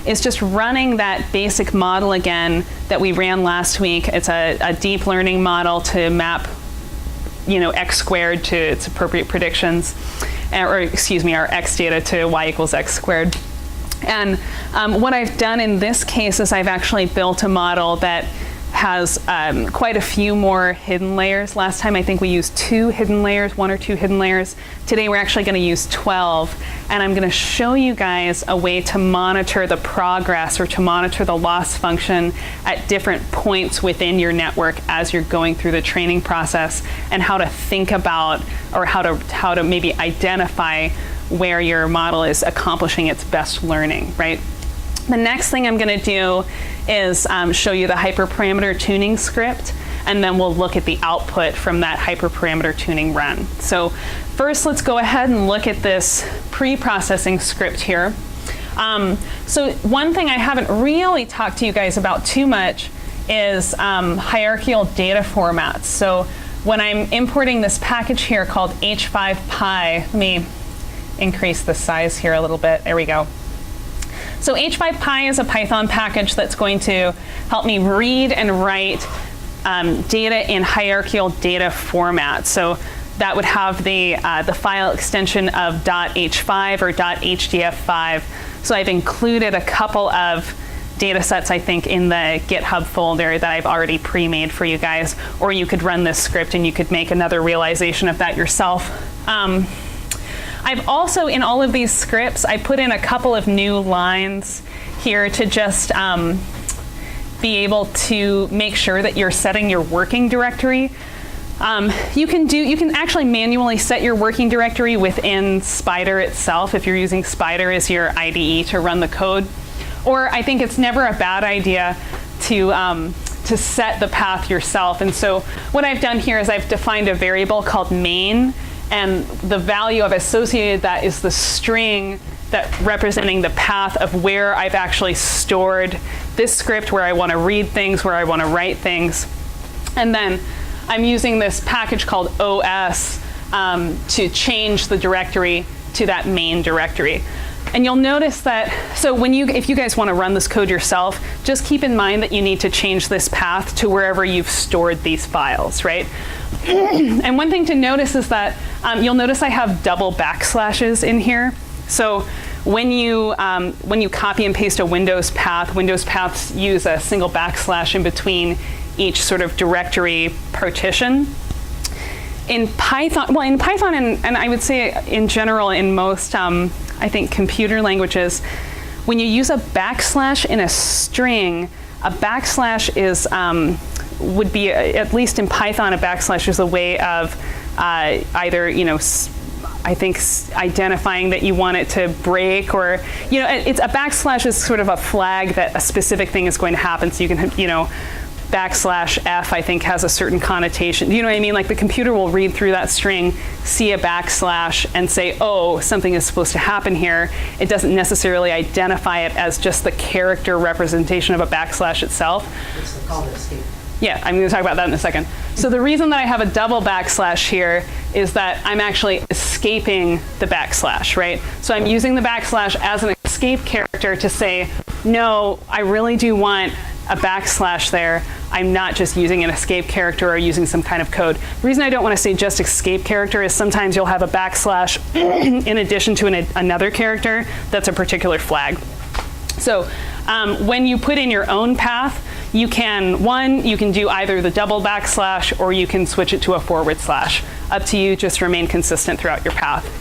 is just running that basic model again that we ran last week. It's a deep learning model to map, x squared to its appropriate predictions, or excuse me, our x data to y equals x squared. And what I've done in this case is I've actually built a model that has quite a few more hidden layers. Last time I think we used 2 hidden layers, 1 or 2 hidden layers. Today we're actually going to use 12. And I'm going to show you guys a way to monitor the progress or to monitor the loss function at different points within your network as you're going through the training process, and how to think about, or how to maybe identify where your model is accomplishing its best learning, right? The next thing I'm going to do is show you the hyperparameter tuning script, and then we'll look at the output from that hyperparameter tuning run. So first, let's go ahead and look at this pre-processing script here. So one thing I haven't really talked to you guys about too much is hierarchical data formats. So when I'm importing this package here called h5py, let me increase the size here a little bit. There we go. So h5py is a Python package that's going to help me read and write data in hierarchical data format. So that would have the file extension of .h5 or .hdf5. So I've included a couple of data sets, I think, in the GitHub folder that I've already pre-made for you guys. Or you could run this script and you could make another realization of that yourself. I've also, in all of these scripts, I put in a couple of new lines here to just be able to make sure that you're setting your working directory. You can actually manually set your working directory within Spider itself if you're using Spider as your IDE to run the code. Or I think it's never a bad idea to set the path yourself. And so what I've done here is I've defined a variable called main, and the value I've associated that is the string that representing the path of where I've actually stored this script, where I want to read things, where I want to write things. And then I'm using this package called OS to change the directory to that main directory. And you'll notice that, so if you guys want to run this code yourself, just keep in mind that you need to change this path to wherever you've stored these files, right? And one thing to notice is that you'll notice I have double backslashes in here. So when you copy and paste a Windows path, Windows paths use a single backslash in between each sort of directory partition. In Python, and I would say in general in most, I think, computer languages, when you use a backslash in a string, a backslash is would be, at least in Python, a backslash is a way of either, I think, identifying that you want it to break, or, it's a backslash is sort of a flag that a specific thing is going to happen. So you can, backslash F, I think, has a certain connotation. You know what I mean? Like the computer will read through that string, see a backslash, and say, oh, something is supposed to happen here. It doesn't necessarily identify it as just the character representation of a backslash itself. It's the call to escape. Yeah, I'm going to talk about that in a second. So the reason that I have a double backslash here is that I'm actually escaping the backslash, right? So I'm using the backslash as an escape character to say, no, I really do want a backslash there. I'm not just using an escape character or using some kind of code. The reason I don't want to say just escape character is sometimes you'll have a backslash in addition to another character that's a particular flag. So when you put in your own path, you can do either the double backslash or you can switch it to a forward slash. Up to you, just remain consistent throughout your path.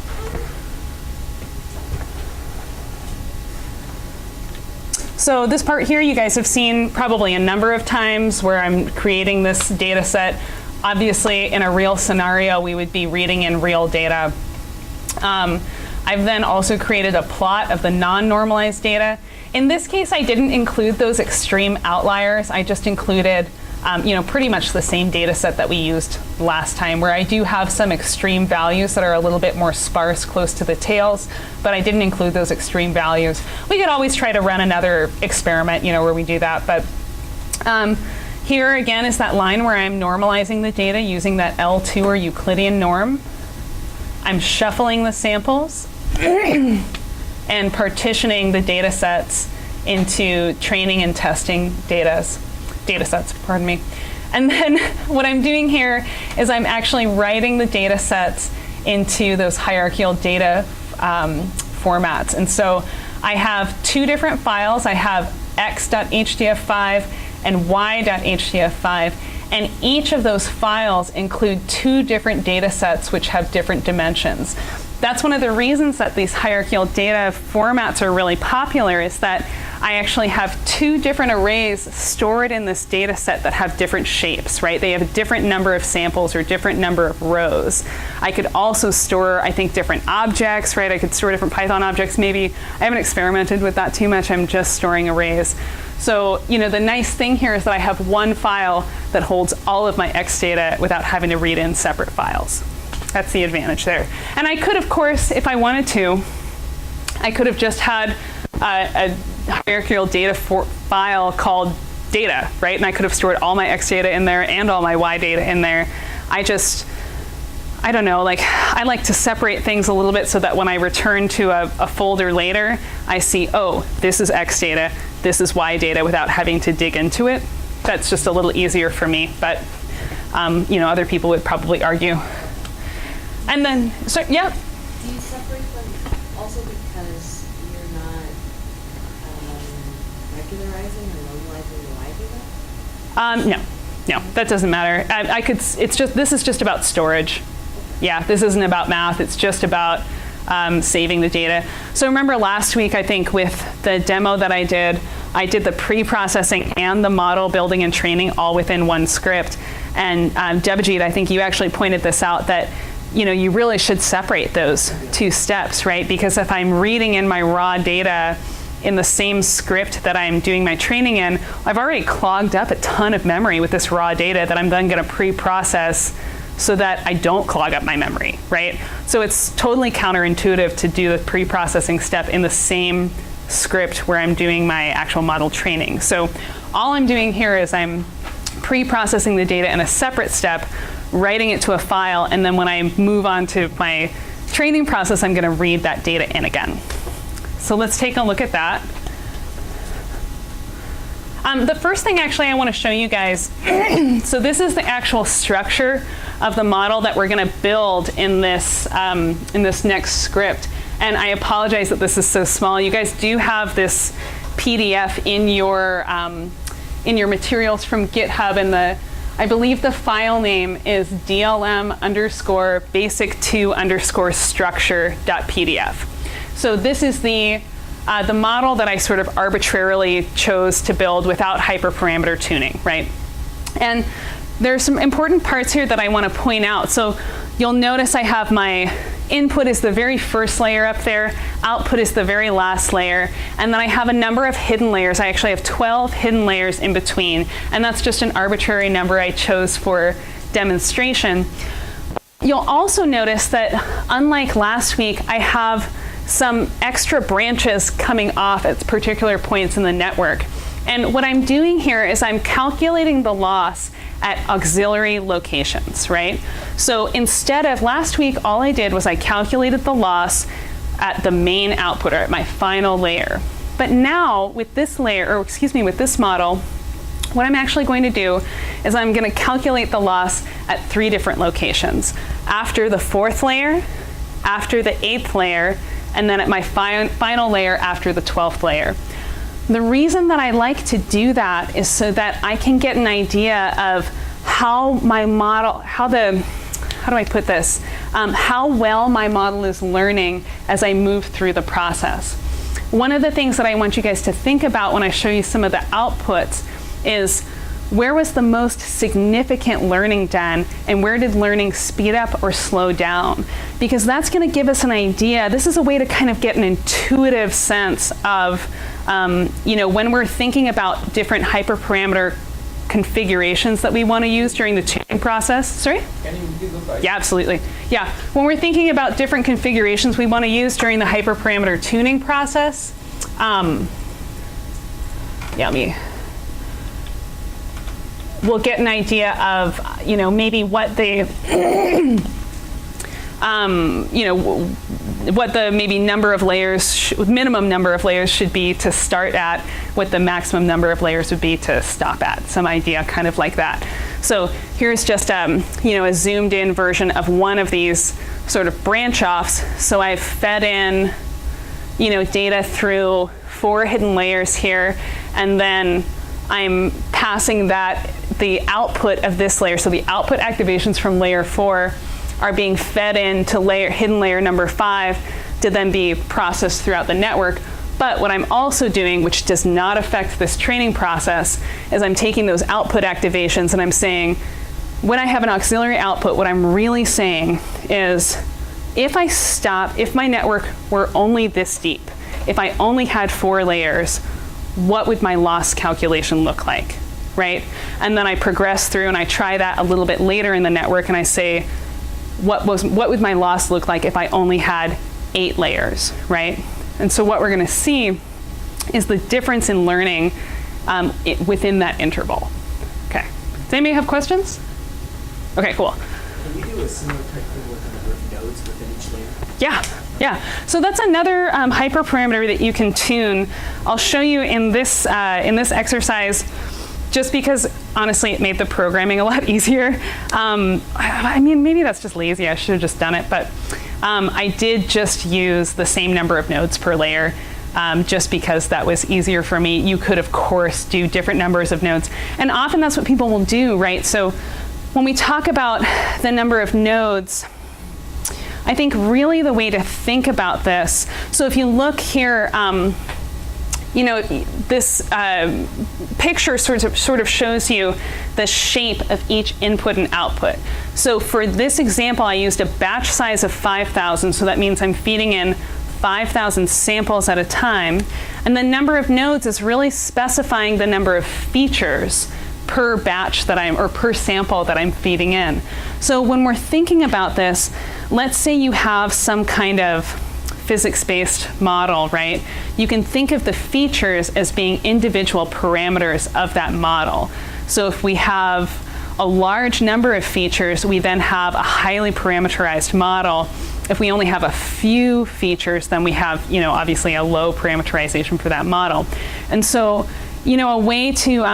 So this part here you guys have seen probably a number of times where I'm creating this data set. Obviously, in a real scenario, we would be reading in real data. I've then also created a plot of the non-normalized data. In this case, I didn't include those extreme outliers. I just included pretty much the same data set that we used last time, where I do have some extreme values that are a little bit more sparse close to the tails, but I didn't include those extreme values. We could always try to run another experiment, where we do that. But here again is that line where I'm normalizing the data using that L2 or Euclidean norm. I'm shuffling the samples and partitioning the data sets into training and testing data sets, pardon me. And then what I'm doing here is I'm actually writing the data sets into those hierarchical data formats. And so I have two different files. I have x.hdf5 and y.hdf5. And each of those files include two different data sets which have different dimensions. That's one of the reasons that these hierarchical data formats are really popular, is that I actually have two different arrays stored in this data set that have different shapes, right? They have a different number of samples or different number of rows. I could also store, I think, different objects, right? I could store different Python objects maybe. I haven't experimented with that too much. I'm just storing arrays. So, the nice thing here is that I have one file that holds all of my X data without having to read in separate files. That's the advantage there. And I could, of course, if I wanted to, I could have just had a hierarchical data file called data, right? And I could have stored all my X data in there and all my Y data in there. I don't know, I like to separate things a little bit so that when I return to a folder later, I see, oh, this is X data, this is Y data, without having to dig into it. That's just a little easier for me, but other people would probably argue. And then, so yeah. Do you separate them also because you're not regularizing or normalizing the Y data? No, that doesn't matter. This is just about storage. Yeah, this isn't about math. It's just about saving the data. So remember last week, I think with the demo that I did the pre-processing and the model building and training all within one script. And Debajit, I think you actually pointed this out, that you really should separate those two steps, right? Because if I'm reading in my raw data in the same script that I'm doing my training in, I've already clogged up a ton of memory with this raw data that I'm then going to pre-process so that I don't clog up my memory, right? So it's totally counterintuitive to do the pre-processing step in the same script where I'm doing my actual model training. So all I'm doing here is I'm pre-processing the data in a separate step, writing it to a file, and then when I move on to my training process, I'm going to read that data in again. So let's take a look at that. The first thing actually I want to show you guys, so this is the actual structure of the model that we're going to build in this next script. And I apologize that this is so small. You guys do have this PDF in your materials from GitHub, and I believe the file name is dlm_basic2_structure.pdf. So this is the model that I sort of arbitrarily chose to build without hyperparameter tuning, right? And there's some important parts here that I want to point out. So you'll notice I have my input is the very first layer up there, output is the very last layer, and then I have a number of hidden layers. I actually have 12 hidden layers in between, and that's just an arbitrary number I chose for demonstration. You'll also notice that unlike last week, I have some extra branches coming off at particular points in the network. And what I'm doing here is I'm calculating the loss at auxiliary locations, right? So instead of last week, all I did was I calculated the loss at the main output, or at my final layer. But now with this layer, with this model, what I'm actually going to do is I'm going to calculate the loss at 3 different locations. After the 4th layer, after the 8th layer, and then at my final layer after the 12th layer. The reason that I like to do that is so that I can get an idea of how my model, how do I put this? How well my model is learning as I move through the process. One of the things that I want you guys to think about when I show you some of the outputs is where was the most significant learning done, and where did learning speed up or slow down? Because that's going to give us an idea. This is a way to kind of get an intuitive sense of, when we're thinking about different hyperparameter configurations that we want to use during the tuning process. Sorry? Can you repeat those? Yeah, absolutely. Yeah, when we're thinking about different configurations we want to use during the hyperparameter tuning process, we'll get an idea of, maybe what they, what the maybe number of layers, minimum number of layers should be to start at, what the maximum number of layers would be to stop at, some idea kind of like that. So here's just a zoomed in version of one of these sort of branch offs. So I've fed in data through 4 hidden layers here, and then I'm passing the output of this layer. So the output activations from layer 4 are being fed into hidden layer number 5 to then be processed throughout the network. But what I'm also doing, which does not affect this training process, is I'm taking those output activations and I'm saying, when I have an auxiliary output, what I'm really saying is, if my network were only this deep, if I only had 4 layers, what would my loss calculation look like, right? And then I progress through and I try that a little bit later in the network and I say, what would my loss look like if I only had 8 layers, right? And so what we're going to see is the difference in learning within that interval. Okay. Does anybody have questions? Okay, cool. Can you do a similar type thing with the number of nodes within each layer? Yeah. So that's another hyperparameter that you can tune. I'll show you in this exercise, just because honestly it made the programming a lot easier. I mean, maybe that's just lazy. I should have just done it, but I did just use the same number of nodes per layer. Just because that was easier for me. You could, of course, do different numbers of nodes. And often that's what people will do, right? So when we talk about the number of nodes, I think really the way to think about this, so if you look here, this picture sort of shows you the shape of each input and output. So for this example, I used a batch size of 5,000, so that means I'm feeding in 5,000 samples at a time. And the number of nodes is really specifying the number of features per batch or per sample that I'm feeding in. So when we're thinking about this, let's say you have some kind of physics-based model, right? You can think of the features as being individual parameters of that model. So if we have a large number of features, we then have a highly parameterized model. If we only have a few features, then we have, obviously a low parameterization for that model. And so, a way to,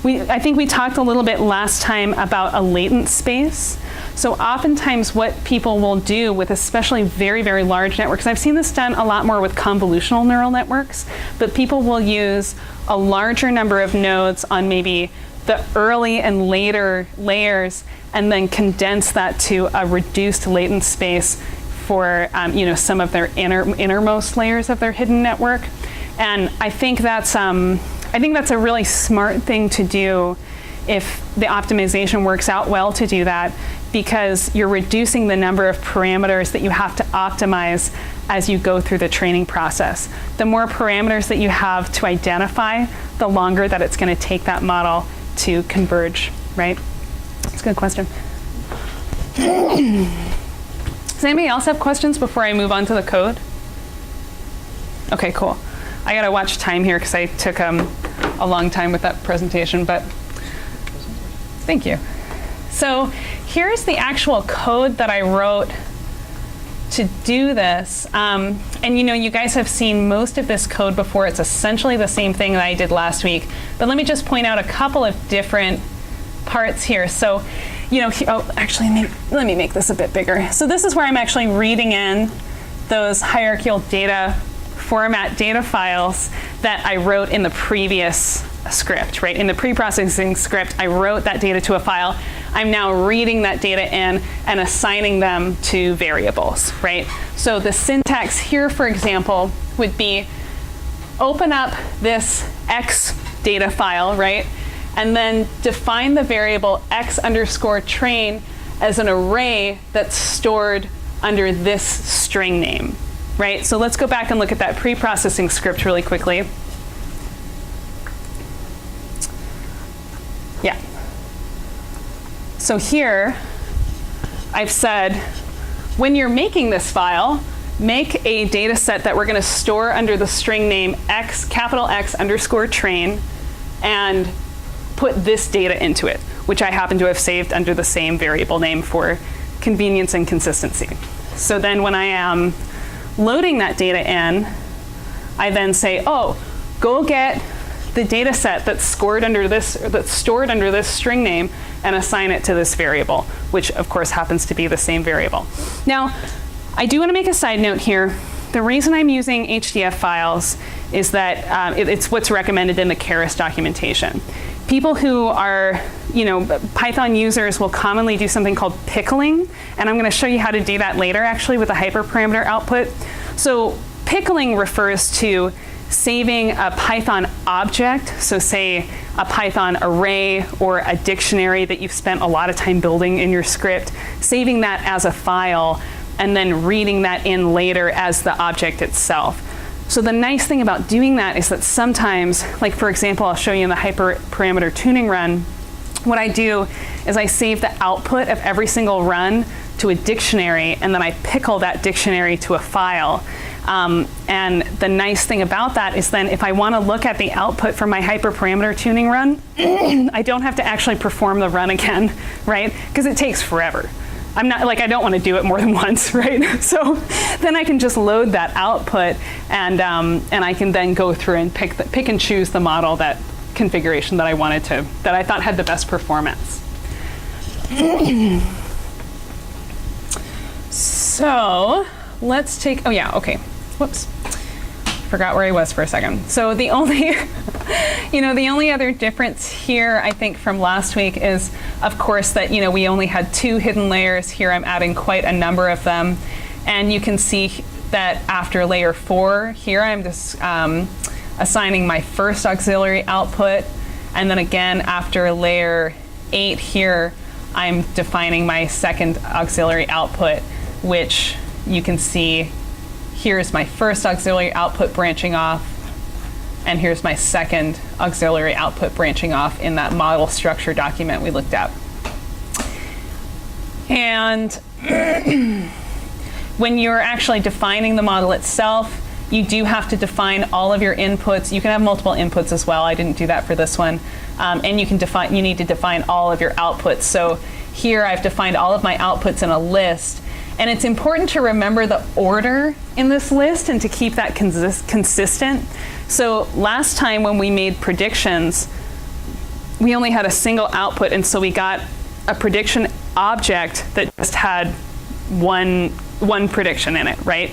I think we talked a little bit last time about a latent space. So oftentimes what people will do with especially very, very large networks, I've seen this done a lot more with convolutional neural networks, but people will use a larger number of nodes on maybe the early and later layers and then condense that to a reduced latent space for some of their innermost layers of their hidden network. And I think that's a really smart thing to do if the optimization works out well to do that, because you're reducing the number of parameters that you have to optimize as you go through the training process. The more parameters that you have to identify, the longer that it's going to take that model to converge, right? That's a good question. Does anybody else have questions before I move on to the code? Okay, cool. I gotta watch time here because I took a long time with that presentation, but thank you. So here's the actual code that I wrote to do this. And you guys have seen most of this code before. It's essentially the same thing that I did last week. But let me just point out a couple of different parts here. So, actually, let me make this a bit bigger. So this is where I'm actually reading in those hierarchical data format data files that I wrote in the previous script, right? In the pre-processing script, I wrote that data to a file. I'm now reading that data in and assigning them to variables, right? So the syntax here, for example, would be open up this X data file, right? And then define the variable X underscore train as an array that's stored under this string name, right? So let's go back and look at that pre-processing script really quickly. Yeah. So here, I've said, when you're making this file, make a data set that we're going to store under the string name X, capital X underscore train, and put this data into it, which I happen to have saved under the same variable name for convenience and consistency. So then when I am loading that data in, I then say, oh, go get the data set that's stored under this string name and assign it to this variable, which of course happens to be the same variable. Now, I do want to make a side note here. The reason I'm using HDF files is that it's what's recommended in the Keras documentation. People who are, Python users will commonly do something called pickling, and I'm going to show you how to do that later, actually, with a hyperparameter output. So pickling refers to saving a Python object, so say a Python array or a dictionary that you've spent a lot of time building in your script, saving that as a file, and then reading that in later as the object itself. So the nice thing about doing that is that sometimes, like for example, I'll show you in the hyperparameter tuning run, what I do is I save the output of every single run to a dictionary, and then I pickle that dictionary to a file. And the nice thing about that is then if I want to look at the output from my hyperparameter tuning run, I don't have to actually perform the run again, right? Because it takes forever. I don't want to do it more than once, right? So then I can just load that output, and I can then go through and pick and choose the model, that configuration that I thought had the best performance. So let's take, whoops. Forgot where I was for a second. So the only, the only other difference here, I think, from last week is, of course, that, we only had 2 hidden layers. Here I'm adding quite a number of them. And you can see that after layer 4, here I'm just assigning my first auxiliary output. And then again, after layer 8 here, I'm defining my second auxiliary output, which you can see here's my first auxiliary output branching off, and here's my second auxiliary output branching off in that model structure document we looked at. And when you're actually defining the model itself, you do have to define all of your inputs. You can have multiple inputs as well. I didn't do that for this one. And you need to define all of your outputs. So here I've defined all of my outputs in a list. And it's important to remember the order in this list and to keep that consistent. So last time when we made predictions, we only had a single output, and so we got a prediction object that just had one prediction in it, right?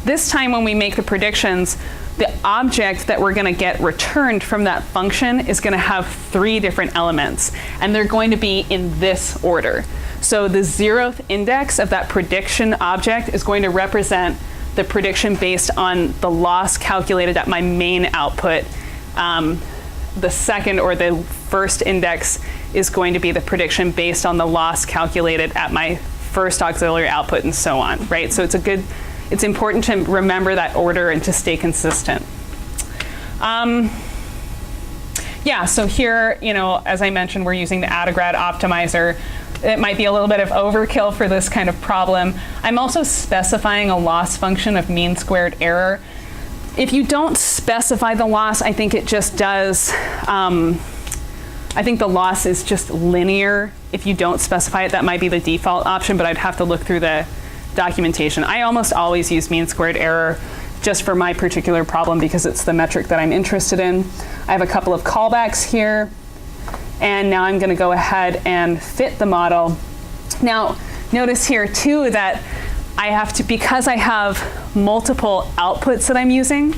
This time when we make the predictions, the object that we're going to get returned from that function is going to have 3 different elements, and they're going to be in this order. So the 0th index of that prediction object is going to represent the prediction based on the loss calculated at my main output. The second or the first index is going to be the prediction based on the loss calculated at my first auxiliary output, and so on, right? So it's important to remember that order and to stay consistent. So here, as I mentioned, we're using the Attograd optimizer. It might be a little bit of overkill for this kind of problem. I'm also specifying a loss function of mean squared error. If you don't specify the loss, I think it just does, I think the loss is just linear. If you don't specify it, that might be the default option, but I'd have to look through the documentation. I almost always use mean squared error just for my particular problem because it's the metric that I'm interested in. I have a couple of callbacks here. And now I'm going to go ahead and fit the model. Now, notice here too that I have to, because I have multiple outputs that I'm using,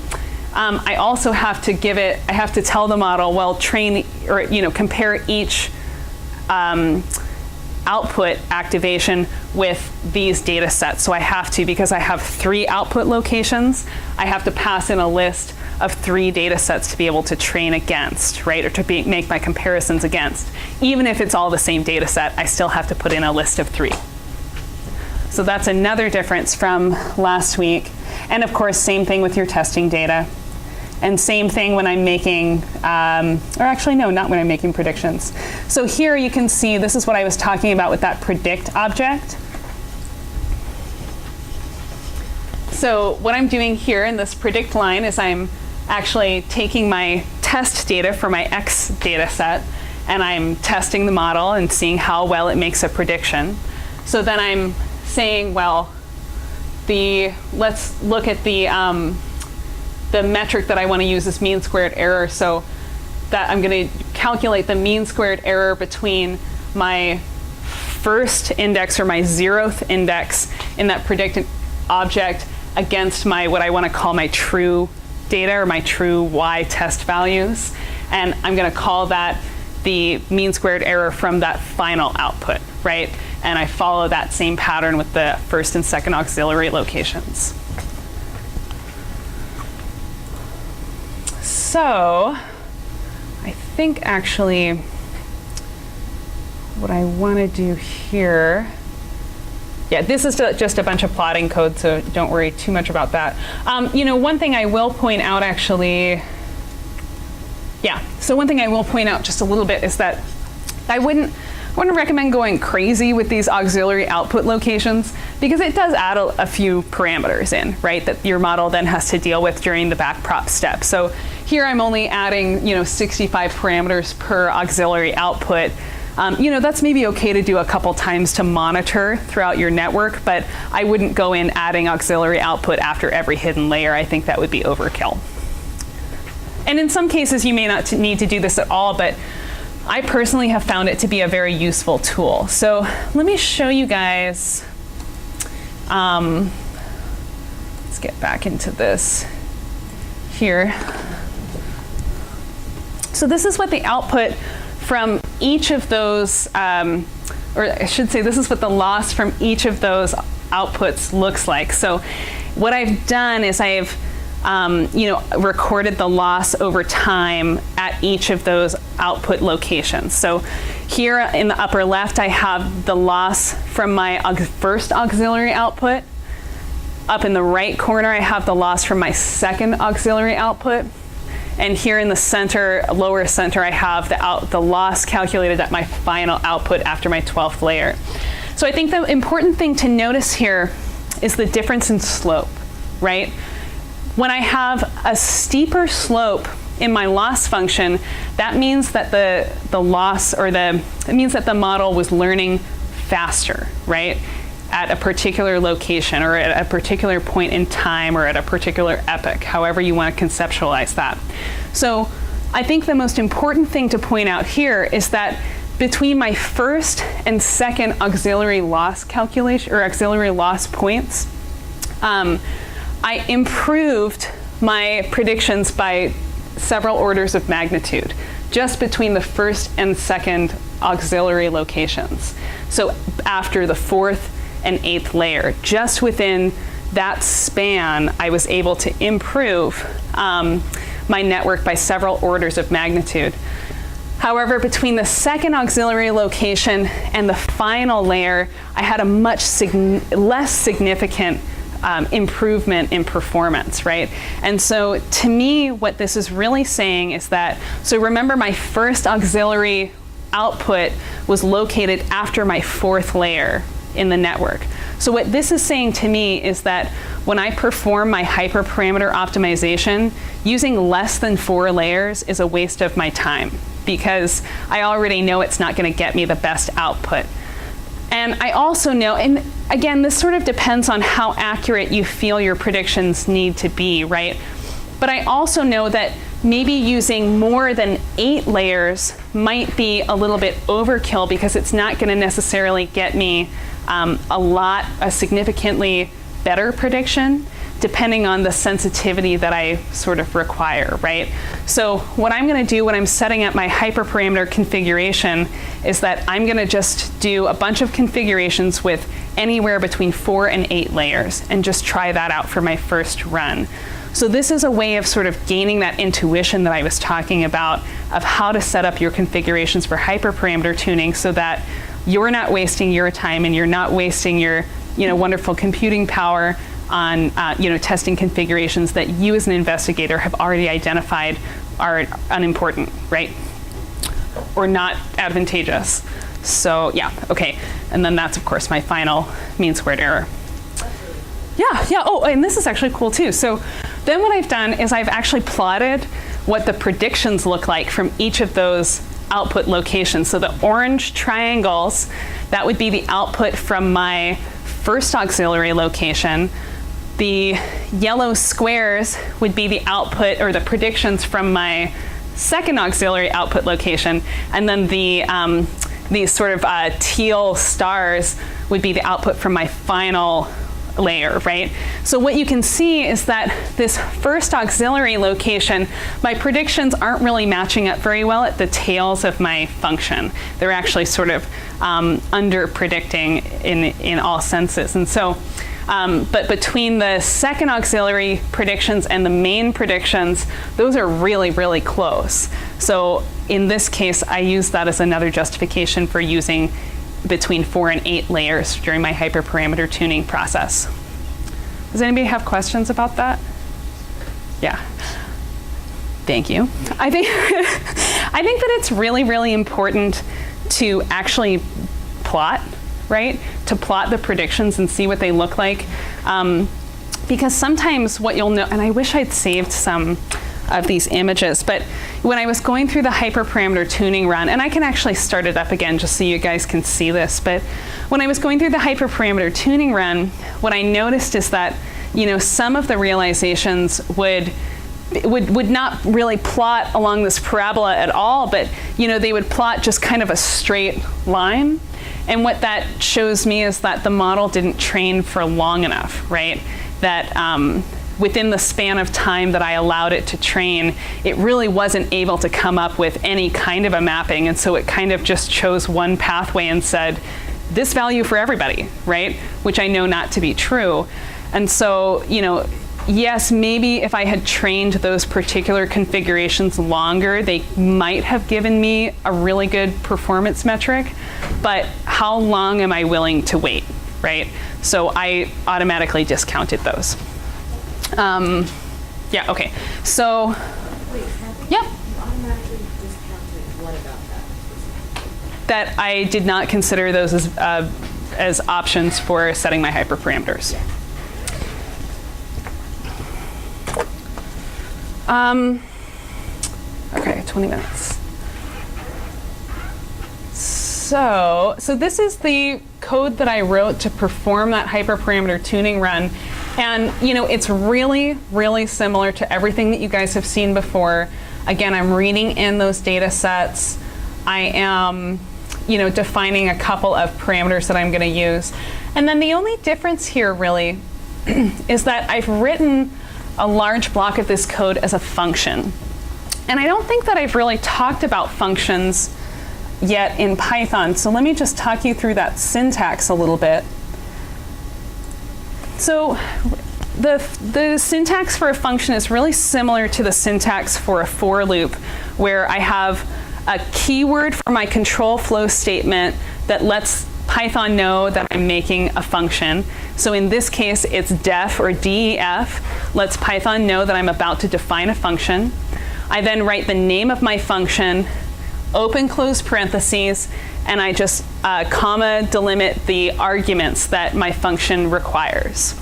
I also have to I have to tell the model, well, train or compare each output activation with these data sets. So I have to, because I have 3 output locations, I have to pass in a list of 3 data sets to be able to train against, right? Or to make my comparisons against. Even if it's all the same data set, I still have to put in a list of 3. So that's another difference from last week. And of course, same thing with your testing data. And same thing when I'm making, or actually no, not when I'm making predictions. So here you can see, this is what I was talking about with that predict object. So what I'm doing here in this predict line is I'm actually taking my test data for my X data set, and I'm testing the model and seeing how well it makes a prediction. So then I'm saying, well, let's look at the metric that I want to use is mean squared error. So that I'm going to calculate the mean squared error between my first index or my 0th index in that predicted object against my, what I want to call my true data or my true y test values. And I'm going to call that the mean squared error from that final output, right? And I follow that same pattern with the first and second auxiliary locations. So I think actually what I want to do here, yeah, this is just a bunch of plotting code, so don't worry too much about that. One thing I will point out actually, so one thing I will point out just a little bit is that I wouldn't recommend going crazy with these auxiliary output locations because it does add a few parameters in, right, that your model then has to deal with during the backprop step. So here I'm only adding, 65 parameters per auxiliary output. That's maybe okay to do a couple times to monitor throughout your network, but I wouldn't go in adding auxiliary output after every hidden layer. I think that would be overkill. And in some cases, you may not need to do this at all, but I personally have found it to be a very useful tool. So let me show you guys. Let's get back into this here. So this is what the output from each of those, or I should say, this is what the loss from each of those outputs looks like. So what I've done is I've recorded the loss over time at each of those output locations. So here in the upper left, I have the loss from my first auxiliary output. Up in the right corner, I have the loss from my second auxiliary output. And here in the center, lower center, I have the loss calculated at my final output after my 12th layer. So I think the important thing to notice here is the difference in slope, right? When I have a steeper slope in my loss function, that means that it means that the model was learning faster, right? At a particular location or at a particular point in time or at a particular epoch, however you want to conceptualize that. So I think the most important thing to point out here is that between my first and second auxiliary loss calculation or auxiliary loss points, I improved my predictions by several orders of magnitude just between the first and second auxiliary locations. So after the 4th and 8th layer, just within that span, I was able to improve my network by several orders of magnitude. However, between the second auxiliary location and the final layer, I had a much less significant improvement in performance, right? And so to me, what this is really saying is that, so remember my first auxiliary output was located after my 4th layer in the network. So what this is saying to me is that when I perform my hyperparameter optimization, using less than 4 layers is a waste of my time because I already know it's not going to get me the best output. And I also know, and again, this sort of depends on how accurate you feel your predictions need to be, right? But I also know that maybe using more than 8 layers might be a little bit overkill because it's not going to necessarily get me a significantly better prediction depending on the sensitivity that I sort of require, right? So what I'm going to do when I'm setting up my hyperparameter configuration is that I'm going to just do a bunch of configurations with anywhere between 4 and 8 layers and just try that out for my first run. So this is a way of sort of gaining that intuition that I was talking about of how to set up your configurations for hyperparameter tuning so that you're not wasting your time and you're not wasting your wonderful computing power on testing configurations that you as an investigator have already identified are unimportant, right? Or not advantageous. So yeah, okay. And then that's of course my final mean squared error. Yeah. Oh, and this is actually cool too. So then what I've done is I've actually plotted what the predictions look like from each of those output locations. So the orange triangles, that would be the output from my first auxiliary location. The yellow squares would be the output or the predictions from my second auxiliary output location, and then these sort of teal stars would be the output from my final layer, right? So what you can see is that this first auxiliary location, my predictions aren't really matching up very well at the tails of my function. They're actually sort of under predicting in all senses. And so, but between the second auxiliary predictions and the main predictions, those are really, really close. So in this case, I use that as another justification for using between 4 and 8 layers during my hyperparameter tuning process. Does anybody have questions about that? Yeah. Thank you. I think that it's really, really important to actually plot, right? To plot the predictions and see what they look like. Because sometimes what you'll know, and I wish I'd saved some of these images, but when I was going through the hyperparameter tuning run, and I can actually start it up again just so you guys can see this, but when I was going through the hyperparameter tuning run, what I noticed is that, you know, some of the realizations would not really plot along this parabola at all, but, you know, they would plot just kind of a straight line. And what that shows me is that the model didn't train for long enough, right? That within the span of time that I allowed it to train, it really wasn't able to come up with any kind of a mapping. And so it kind of just chose one pathway and said, this value for everybody, right? Which I know not to be true. And so, you know, yes, maybe if I had trained those particular configurations longer, they might have given me a really good performance metric, but how long am I willing to wait, right? So I automatically discounted those. Yeah, okay, so. Wait, Kathy? Yep. You automatically discounted what about that? That I did not consider those as options for setting my hyperparameters. Okay, 20 minutes. So this is the code that I wrote to perform that hyperparameter tuning run. And, you know, it's really, really similar to everything that you guys have seen before. Again, I'm reading in those data sets. I am, you know, defining a couple of parameters that I'm going to use. And then the only difference here really is that I've written a large block of this code as a function. And I don't think that I've really talked about functions yet in Python. So let me just talk you through that syntax a little bit. So the syntax for a function is really similar to the syntax for a for loop, where I have a keyword for my control flow statement that lets Python know that I'm making a function. So in this case, it's def or def, lets Python know that I'm about to define a function. I then write the name of my function, open close parentheses, and I just comma delimit the arguments that my function requires.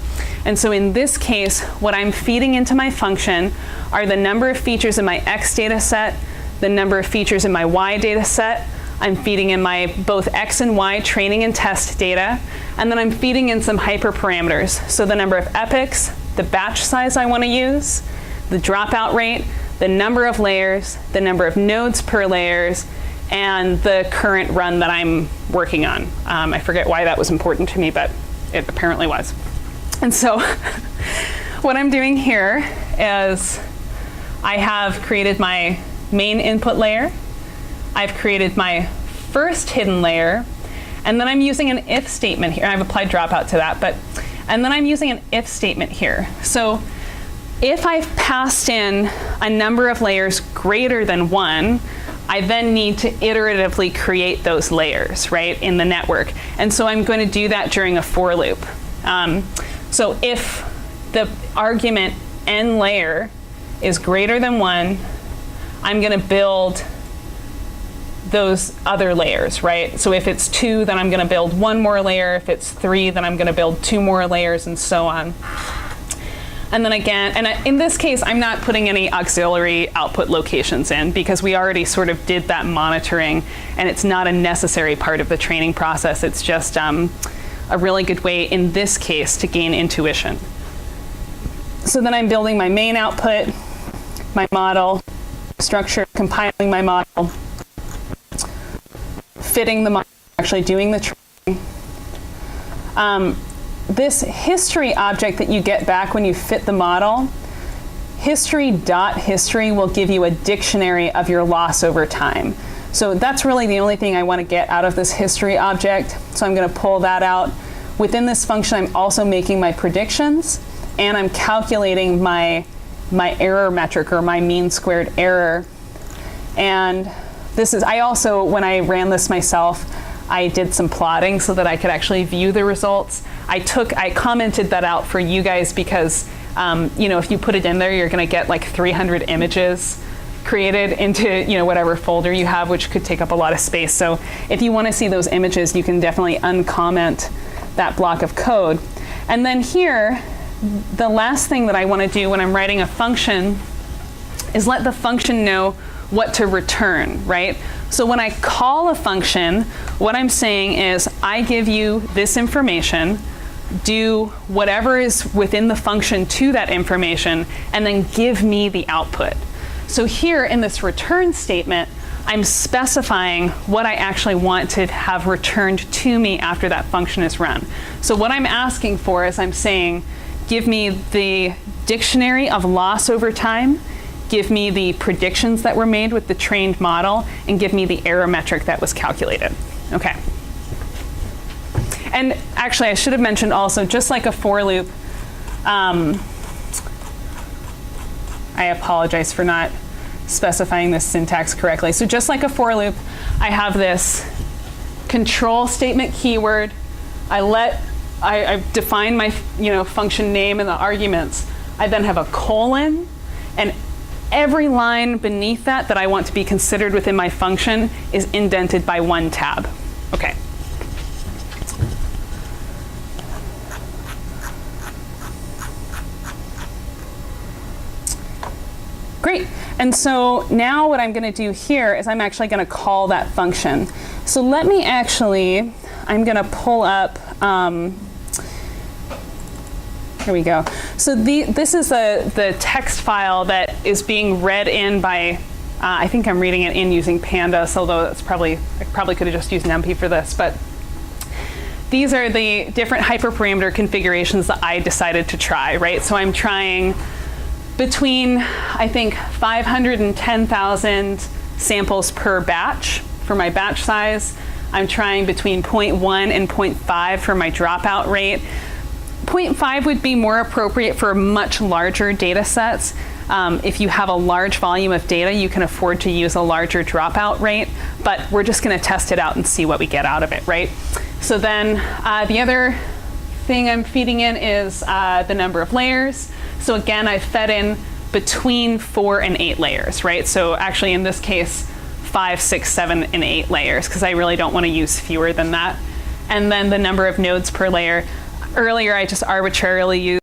And so in this case, what I'm feeding into my function are the number of features in my X data set, the number of features in my Y data set. I'm feeding in my both X and Y training and test data, and then I'm feeding in some hyperparameters. So the number of epochs, the batch size I want to use, the dropout rate, the number of layers, the number of nodes per layers, and the current run that I'm working on. I forget why that was important to me, but it apparently was. And so what I'm doing here is I have created my main input layer. I've created my first hidden layer, and then I'm using an if statement here. I've applied dropout to that, and then I'm using an if statement here. So if I've passed in a number of layers greater than 1, I then need to iteratively create those layers, right, in the network. And so I'm going to do that during a for loop. So if the argument n layer is greater than 1, I'm going to build those other layers, right? So if it's 2, then I'm going to build 1 more layer. If it's 3, then I'm going to build 2 more layers, and so on. And then again, and in this case, I'm not putting any auxiliary output locations in because we already sort of did that monitoring, and it's not a necessary part of the training process. It's just a really good way in this case to gain intuition. So then I'm building my main output, my model, structure, compiling my model, fitting the model, actually doing the training. This history object that you get back when you fit the model, history.history will give you a dictionary of your loss over time. So that's really the only thing I want to get out of this history object. So I'm going to pull that out. Within this function, I'm also making my predictions, and I'm calculating my error metric, or my mean squared error. And this is, I also, when I ran this myself, I did some plotting so that I could actually view the results. I commented that out for you guys because, if you put it in there, you're going to get like 300 images created into, whatever folder you have, which could take up a lot of space. So if you want to see those images, you can definitely uncomment that block of code. And then here, the last thing that I want to do when I'm writing a function is let the function know what to return, right? So when I call a function, what I'm saying is I give you this information, do whatever is within the function to that information, and then give me the output. So here in this return statement, I'm specifying what I actually want to have returned to me after that function is run. So what I'm asking for is I'm saying, give me the dictionary of loss over time, give me the predictions that were made with the trained model, and give me the error metric that was calculated. Okay. And actually, I should have mentioned also, just like a for loop, I apologize for not specifying this syntax correctly. So just like a for loop, I have this control statement keyword. I define my function name and the arguments. I then have a colon, and every line beneath that I want to be considered within my function is indented by one tab. Okay. Great. And so now what I'm going to do here is I'm actually going to call that function. So let me actually, I'm going to pull up, here we go. So this is the text file that is being read in by, I think I'm reading it in using pandas, although I probably could have just used NumPy for this. But these are the different hyperparameter configurations that I decided to try, right? So I'm trying between, I think, 500 and 10,000 samples per batch for my batch size. I'm trying between 0.1 and 0.5 for my dropout rate. 0.5 would be more appropriate for much larger data sets. If you have a large volume of data, you can afford to use a larger dropout rate, but we're just going to test it out and see what we get out of it, right? So then the other thing I'm feeding in is the number of layers. So again, I fed in between 4 and 8 layers, right? So actually in this case, 5, 6, 7, and 8 layers, because I really don't want to use fewer than that. And then the number of nodes per layer. Earlier, I just arbitrarily used